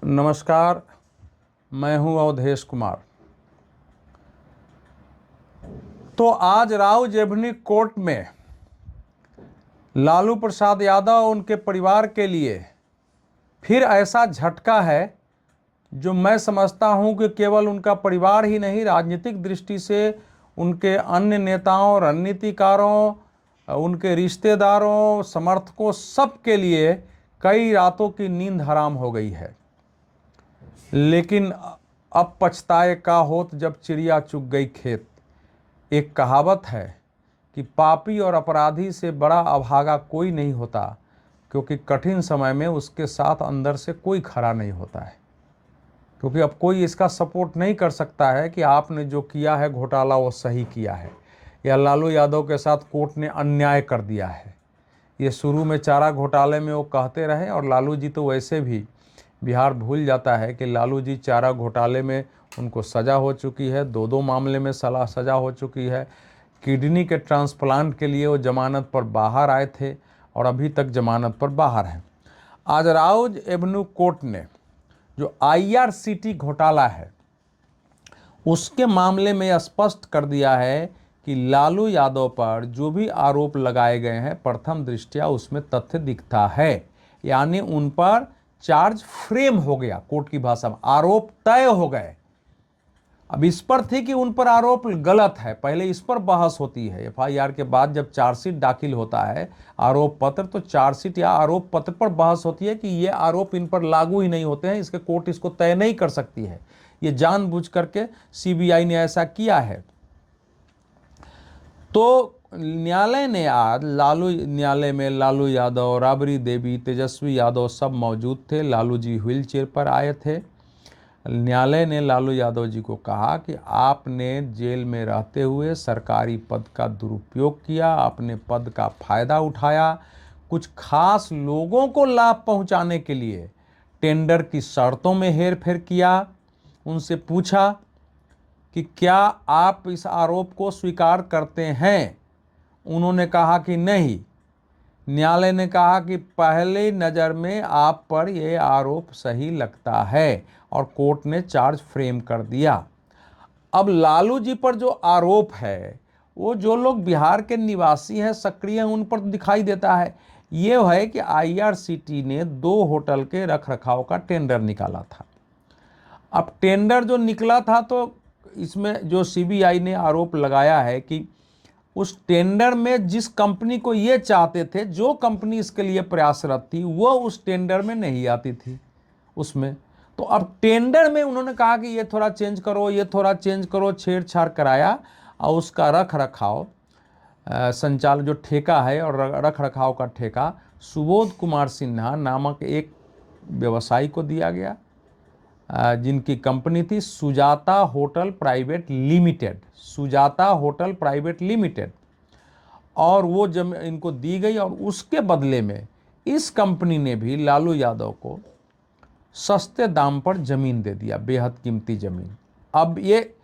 नमस्कार, मैं हूं अवधेश कुमार। तो आज राउजेवनी कोर्ट में लालू प्रसाद यादव और उनके परिवार के लिए फिर ऐसा झटका है जो मैं समझता हूं कि केवल उनका परिवार ही नहीं, राजनीतिक दृष्टि से उनके अन्य नेताओं, रणनीतिकारों, उनके रिश्तेदारों, समर्थकों, सब के लिए कई रातों की नींद हराम हो गई है। लेकिन अब पछताए का होत जब चिड़िया चुग गई खेत। एक कहावत है कि पापी और अपराधी से बड़ा अभागा कोई नहीं होता, क्योंकि कठिन समय में उसके साथ अंदर से कोई खड़ा नहीं होता है। क्योंकि अब कोई इसका सपोर्ट नहीं कर सकता है कि आपने जो किया है घोटाला वो सही किया है, या लालू यादव के साथ कोर्ट ने अन्याय कर दिया है। ये शुरू में चारा घोटाले में वो कहते रहे, और लालू जी तो वैसे भी बिहार भूल जाता है कि लालू जी चारा घोटाले में उनको सज़ा हो चुकी है, दो मामले में सज़ा हो चुकी है। किडनी के ट्रांसप्लांट के लिए वो जमानत पर बाहर आए थे और अभी तक जमानत पर बाहर हैं। आज राउज एवेन्यू कोर्ट ने जो IRCT घोटाला है उसके मामले में स्पष्ट कर दिया है कि लालू यादव पर जो भी आरोप लगाए गए हैं प्रथम दृष्टया उसमें तथ्य दिखता है, यानी उन पर चार्ज फ्रेम हो गया। कोर्ट की भाषा में आरोप तय हो गए। अब इस पर थी कि उन पर आरोप गलत है, पहले इस पर बहस होती है। FIR के बाद जब चार्जशीट दाखिल होता है आरोप पत्र, तो चार्जशीट या आरोप पत्र पर बहस होती है कि ये आरोप इन पर लागू ही नहीं होते हैं, इसके कोर्ट इसको तय नहीं कर सकती है। ये जानबूझ करके CBI ने ऐसा किया है। तो न्यायालय ने आज न्यायालय में लालू यादव, राबड़ी देवी, तेजस्वी यादव सब मौजूद थे। लालू जी व्हील चेयर पर आए थे। न्यायालय ने लालू यादव जी को कहा कि आपने जेल में रहते हुए सरकारी पद का दुरुपयोग किया, अपने पद का फायदा उठाया, कुछ खास लोगों को लाभ पहुंचाने के लिए टेंडर की शर्तों में हेरफेर किया। उनसे पूछा कि क्या आप इस आरोप को स्वीकार करते हैं? उन्होंने कहा कि नहीं। न्यायालय ने कहा कि पहले नज़र में आप पर यह आरोप सही लगता है, और कोर्ट ने चार्ज फ्रेम कर दिया। अब लालू जी पर जो आरोप है वो जो लोग बिहार के निवासी हैं, सक्रिय हैं, उन पर दिखाई देता है। ये है कि IRCT ने 2 होटल के रखरखाव का टेंडर निकाला था। अब टेंडर जो निकला था, तो इसमें जो CBI ने आरोप लगाया है कि उस टेंडर में जिस कंपनी को ये चाहते थे, जो कंपनी इसके लिए प्रयासरत थी, वो उस टेंडर में नहीं आती थी उसमें। तो अब टेंडर में उन्होंने कहा कि ये थोड़ा चेंज करो, ये थोड़ा चेंज करो, छेड़छाड़ कराया, और उसका रख रखाव संचालन जो ठेका है और रख रखाव का ठेका सुबोध कुमार सिन्हा नामक एक व्यवसायी को दिया गया, जिनकी कंपनी थी Sujata hotel private limited. Sujata hotel private limited, और वो इनको दी गई, और उसके बदले में इस कंपनी ने भी लालू यादव को सस्ते दाम पर जमीन दे दिया, बेहद कीमती जमीन। अब ये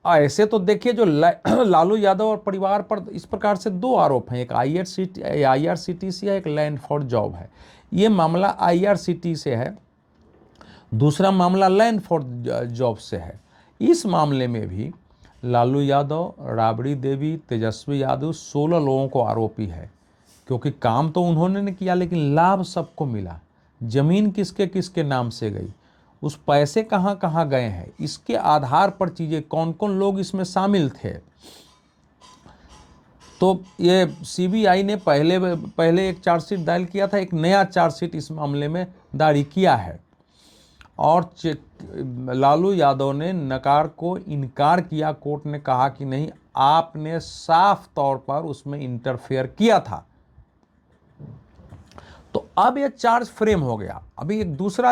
ऐसे तो देखिए, जो लालू यादव और परिवार पर इस प्रकार से 2 आरोप हैं, एक IRCT से है, एक लैंड फॉर जॉब है। ये मामला IRCT से है, दूसरा मामला लैंड फॉर जॉब से है। इस मामले में भी लालू यादव, राबड़ी देवी, तेजस्वी यादव 16 लोगों को आरोपी है, क्योंकि काम तो उन्होंने नहीं किया लेकिन लाभ सबको मिला। जमीन किसके किसके नाम से गई, उस पैसे कहाँ कहाँ गए हैं, इसके आधार पर चीज़ें, कौन कौन लोग इसमें शामिल थे। तो ये CBI ने पहले एक चार्जशीट दायर किया था, एक नया चार्जशीट इस मामले में दायर किया है, और लालू यादव ने नकार को इनकार किया। कोर्ट ने कहा कि नहीं, आपने साफ तौर पर उसमें इंटरफेयर किया था। तो अब ये चार्ज फ्रेम हो गया। अभी एक दूसरा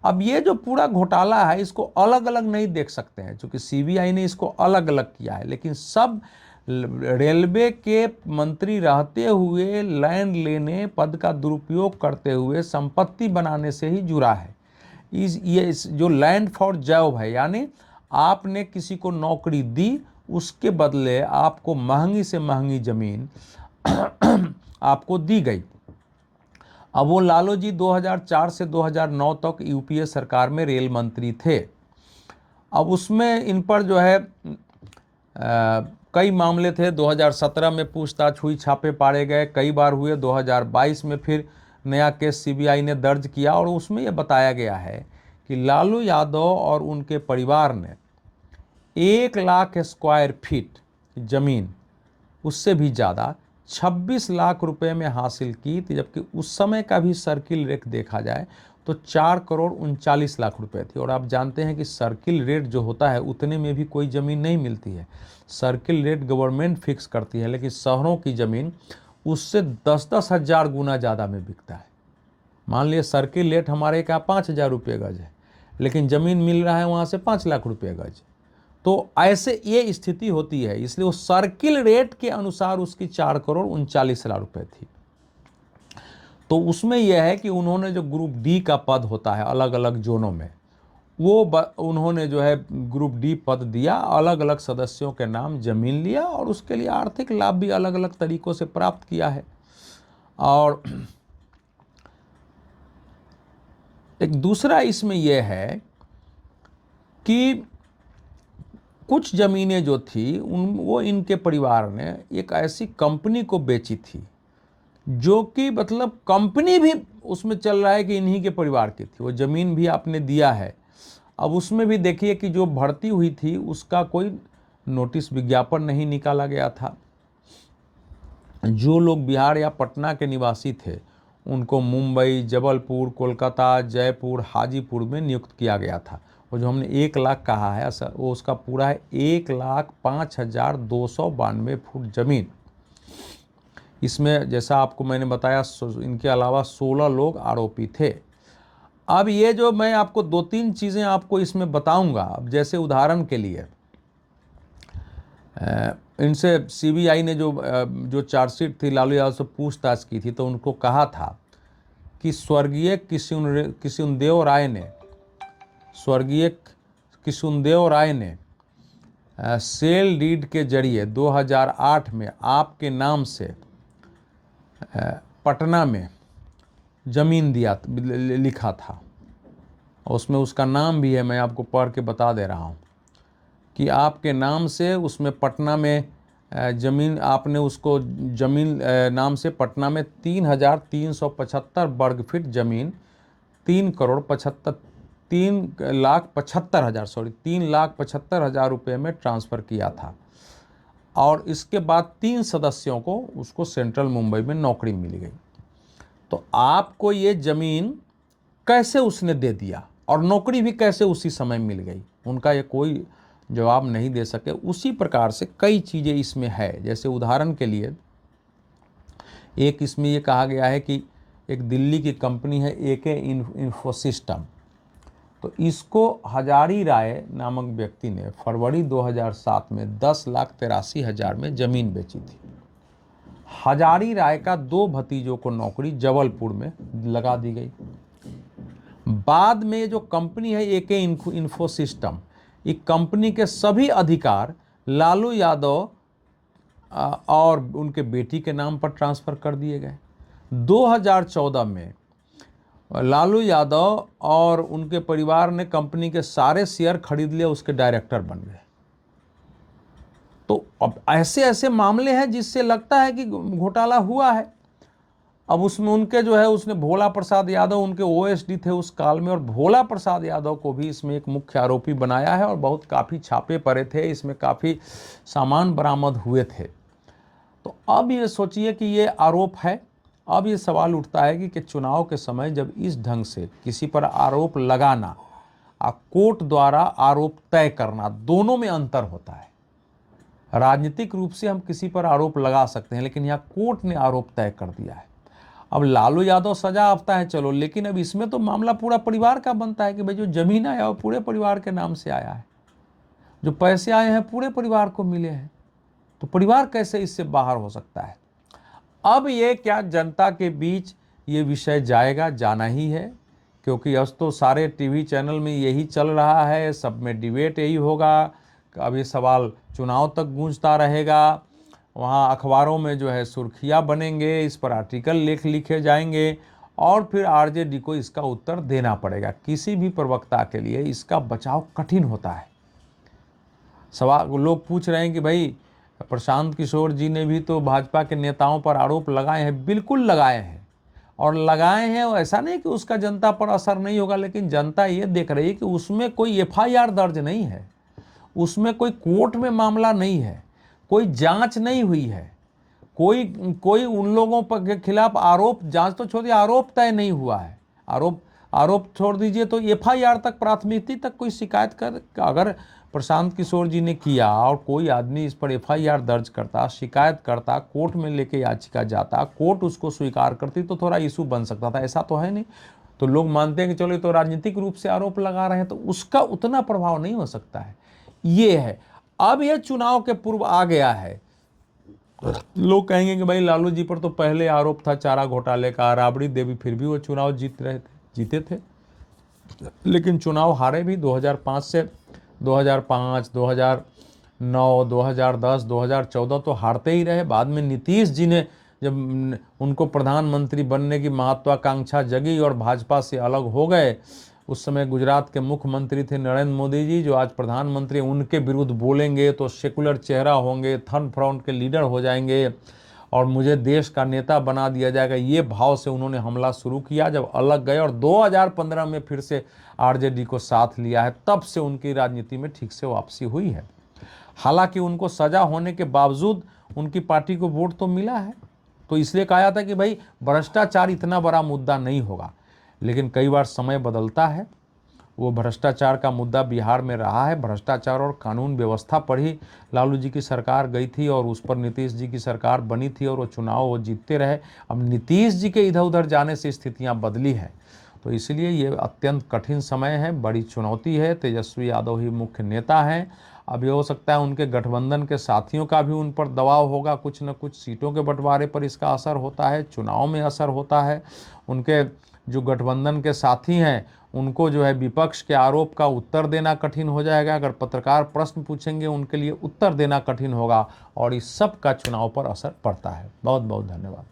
अब ये जो पूरा घोटाला है इसको अलग अलग नहीं देख सकते हैं, क्योंकि CBI ने इसको अलग अलग किया है, लेकिन सब रेलवे के मंत्री रहते हुए लैंड लेने, पद का दुरुपयोग करते हुए संपत्ति बनाने से ही जुड़ा है। ये जो लैंड फॉर जॉब है, यानी आपने किसी को नौकरी दी, उसके बदले आपको महंगी से महंगी जमीन आपको दी गई। अब वो लालू जी 2004 से 2009 तक यूपीए सरकार में रेल मंत्री थे। अब उसमें इन पर जो है कई मामले थे। 2017 में पूछताछ हुई, छापे पाड़े गए, कई बार हुए। 2022 में फिर नया केस सीबीआई ने दर्ज किया और उसमें यह बताया गया है कि लालू यादव और उनके परिवार ने 1 लाख स्क्वायर फीट जमीन, उससे भी ज़्यादा 26 लाख रुपए में हासिल की थी, जबकि उस समय का भी सर्किल रेट देखा जाए तो 4 करोड़ 39 लाख रुपए थी। और आप जानते हैं कि सर्किल रेट जो होता है उतने में भी कोई ज़मीन नहीं मिलती है। सर्किल रेट गवर्नमेंट फिक्स करती है, लेकिन शहरों की ज़मीन उससे 10-10 हज़ार गुना ज़्यादा में बिकता है। मान लिया सर्किल रेट हमारे यहाँ 5,000 रुपये गज है, लेकिन ज़मीन मिल रहा है वहाँ से 5 लाख रुपये गज। तो ऐसे ये स्थिति होती है, इसलिए वो सर्किल रेट के अनुसार उसकी 4 करोड़ 39 लाख रुपए थी। तो उसमें यह है कि उन्होंने जो ग्रुप डी का पद होता है अलग अलग जोनों में, वो उन्होंने जो है ग्रुप डी पद दिया, अलग अलग सदस्यों के नाम जमीन लिया और उसके लिए आर्थिक लाभ भी अलग अलग तरीकों से प्राप्त किया है। और एक दूसरा इसमें यह है कि कुछ ज़मीनें जो थी वो इनके परिवार ने एक ऐसी कंपनी को बेची थी, जो कि मतलब कंपनी भी उसमें चल रहा है कि इन्हीं के परिवार की थी। वो ज़मीन भी आपने दिया है। अब उसमें भी देखिए कि जो भर्ती हुई थी उसका कोई नोटिस विज्ञापन नहीं निकाला गया था। जो लोग बिहार या पटना के निवासी थे उनको मुंबई, जबलपुर, कोलकाता, जयपुर, हाजीपुर में नियुक्त किया गया था। वो जो हमने 1 लाख कहा है वो उसका पूरा है 1,05,292 फुट ज़मीन। इसमें जैसा आपको मैंने बताया इनके अलावा 16 लोग आरोपी थे। अब ये जो मैं आपको 2-3 चीज़ें आपको इसमें बताऊंगा। अब जैसे उदाहरण के लिए इनसे सीबीआई ने जो चार्जशीट थी लालू यादव से पूछताछ की थी, तो उनको कहा था कि स्वर्गीय किशुनदेव राय ने सेल डीड के जरिए 2008 में आपके नाम से पटना में ज़मीन लिखा था। उसमें उसका नाम भी है, मैं आपको पढ़ के बता दे रहा हूँ कि आपके नाम से उसमें पटना में ज़मीन, आपने उसको ज़मीन नाम से पटना में 3,375 वर्ग फीट ज़मीन 3,75,000 रुपये में ट्रांसफ़र किया था। और इसके बाद 3 सदस्यों को उसको सेंट्रल मुंबई में नौकरी मिल गई। तो आपको ये ज़मीन कैसे उसने दे दिया और नौकरी भी कैसे उसी समय मिल गई, उनका ये कोई जवाब नहीं दे सके। उसी प्रकार से कई चीज़ें इसमें है। जैसे उदाहरण के लिए एक इसमें ये कहा गया है कि एक दिल्ली की कंपनी है एके इन्फोसिस्टम, तो इसको हजारी राय नामक व्यक्ति ने फरवरी 2007 में 10,83,000 में ज़मीन बेची थी। हजारी राय का 2 भतीजों को नौकरी जबलपुर में लगा दी गई। बाद में जो कंपनी है एके इन्फोसिस्टम, इस कंपनी के सभी अधिकार लालू यादव और उनके बेटी के नाम पर ट्रांसफ़र कर दिए गए। 2014 में लालू यादव और उनके परिवार ने कंपनी के सारे शेयर खरीद लिए, उसके डायरेक्टर बन गए। तो अब ऐसे ऐसे मामले हैं जिससे लगता है कि घोटाला हुआ है। अब उसमें उनके जो है उसने भोला प्रसाद यादव उनके ओएसडी थे उस काल में, और भोला प्रसाद यादव को भी इसमें एक मुख्य आरोपी बनाया है और बहुत काफ़ी छापे पड़े थे, इसमें काफ़ी सामान बरामद हुए थे। तो अब ये सोचिए कि ये आरोप है। अब ये सवाल उठता है कि चुनाव के समय जब इस ढंग से किसी पर आरोप लगाना और कोर्ट द्वारा आरोप तय करना, दोनों में अंतर होता है। राजनीतिक रूप से हम किसी पर आरोप लगा सकते हैं, लेकिन यहाँ कोर्ट ने आरोप तय कर दिया है। अब लालू यादव सजा आपता है चलो, लेकिन अब इसमें तो मामला पूरा परिवार का बनता है कि भाई जो जमीन आया वो पूरे परिवार के नाम से आया है, जो पैसे आए हैं पूरे परिवार को मिले हैं, तो परिवार कैसे इससे बाहर हो सकता है। अब ये क्या जनता के बीच ये विषय जाएगा, जाना ही है, क्योंकि अब तो सारे टीवी चैनल में यही चल रहा है, सब में डिबेट यही होगा। अब ये सवाल चुनाव तक गूंजता रहेगा, वहाँ अखबारों में जो है सुर्खियाँ बनेंगे, इस पर आर्टिकल लिखे जाएंगे और फिर आरजेडी को इसका उत्तर देना पड़ेगा। किसी भी प्रवक्ता के लिए इसका बचाव कठिन होता है। सवाल लोग पूछ रहे हैं कि भाई प्रशांत किशोर जी ने भी तो भाजपा के नेताओं पर आरोप लगाए हैं। बिल्कुल लगाए हैं, और लगाए हैं। ऐसा नहीं कि उसका जनता पर असर नहीं होगा, लेकिन जनता ये देख रही है कि उसमें कोई एफआईआर दर्ज नहीं है, उसमें कोई कोर्ट में मामला नहीं है, कोई जांच नहीं हुई है, कोई उन लोगों पर के खिलाफ आरोप, जांच तो छोड़िए, आरोप तय नहीं हुआ है। आरोप छोड़ दीजिए, तो एफआईआर तक, प्राथमिकी तक कोई शिकायत कर, अगर प्रशांत किशोर जी ने किया और कोई आदमी इस पर एफआईआर दर्ज करता, शिकायत करता, कोर्ट में लेके याचिका जाता, कोर्ट उसको स्वीकार करती, तो थोड़ा इशू बन सकता था। ऐसा तो है नहीं। तो लोग मानते हैं कि चलो ये तो राजनीतिक रूप से आरोप लगा रहे हैं, तो उसका उतना प्रभाव नहीं हो सकता है। ये है। अब यह चुनाव के पूर्व आ गया है, लोग कहेंगे कि भाई लालू जी पर तो पहले आरोप था चारा घोटाले का, राबड़ी देवी फिर भी वो चुनाव जीते थे, लेकिन चुनाव हारे भी 2005 से 2005, 2009, 2010, 2014 तो हारते ही रहे। बाद में नीतीश जी ने, जब उनको प्रधानमंत्री बनने की महत्वाकांक्षा जगी और भाजपा से अलग हो गए, उस समय गुजरात के मुख्यमंत्री थे नरेंद्र मोदी जी, जो आज प्रधानमंत्री, उनके विरुद्ध बोलेंगे तो सेकुलर चेहरा होंगे, थर्ड फ्रंट के लीडर हो जाएंगे और मुझे देश का नेता बना दिया जाएगा, ये भाव से उन्होंने हमला शुरू किया। जब अलग गए और 2015 में फिर से आरजेडी को साथ लिया है, तब से उनकी राजनीति में ठीक से वापसी हुई है। हालांकि उनको सजा होने के बावजूद उनकी पार्टी को वोट तो मिला है। तो इसलिए कहा था कि भाई भ्रष्टाचार इतना बड़ा मुद्दा नहीं होगा, लेकिन कई बार समय बदलता है। वो भ्रष्टाचार का मुद्दा बिहार में रहा है। भ्रष्टाचार और कानून व्यवस्था पर ही लालू जी की सरकार गई थी और उस पर नीतीश जी की सरकार बनी थी और वो चुनाव वो जीतते रहे। अब नीतीश जी के इधर उधर जाने से स्थितियां बदली हैं, तो इसलिए ये अत्यंत कठिन समय है, बड़ी चुनौती है। तेजस्वी यादव ही मुख्य नेता हैं। अब ये हो सकता है उनके गठबंधन के साथियों का भी उन पर दबाव होगा, कुछ न कुछ सीटों के बंटवारे पर इसका असर होता है, चुनाव में असर होता है। उनके जो गठबंधन के साथी हैं उनको जो है विपक्ष के आरोप का उत्तर देना कठिन हो जाएगा। अगर पत्रकार प्रश्न पूछेंगे उनके लिए उत्तर देना कठिन होगा, और इस सब का चुनाव पर असर पड़ता है। बहुत बहुत धन्यवाद।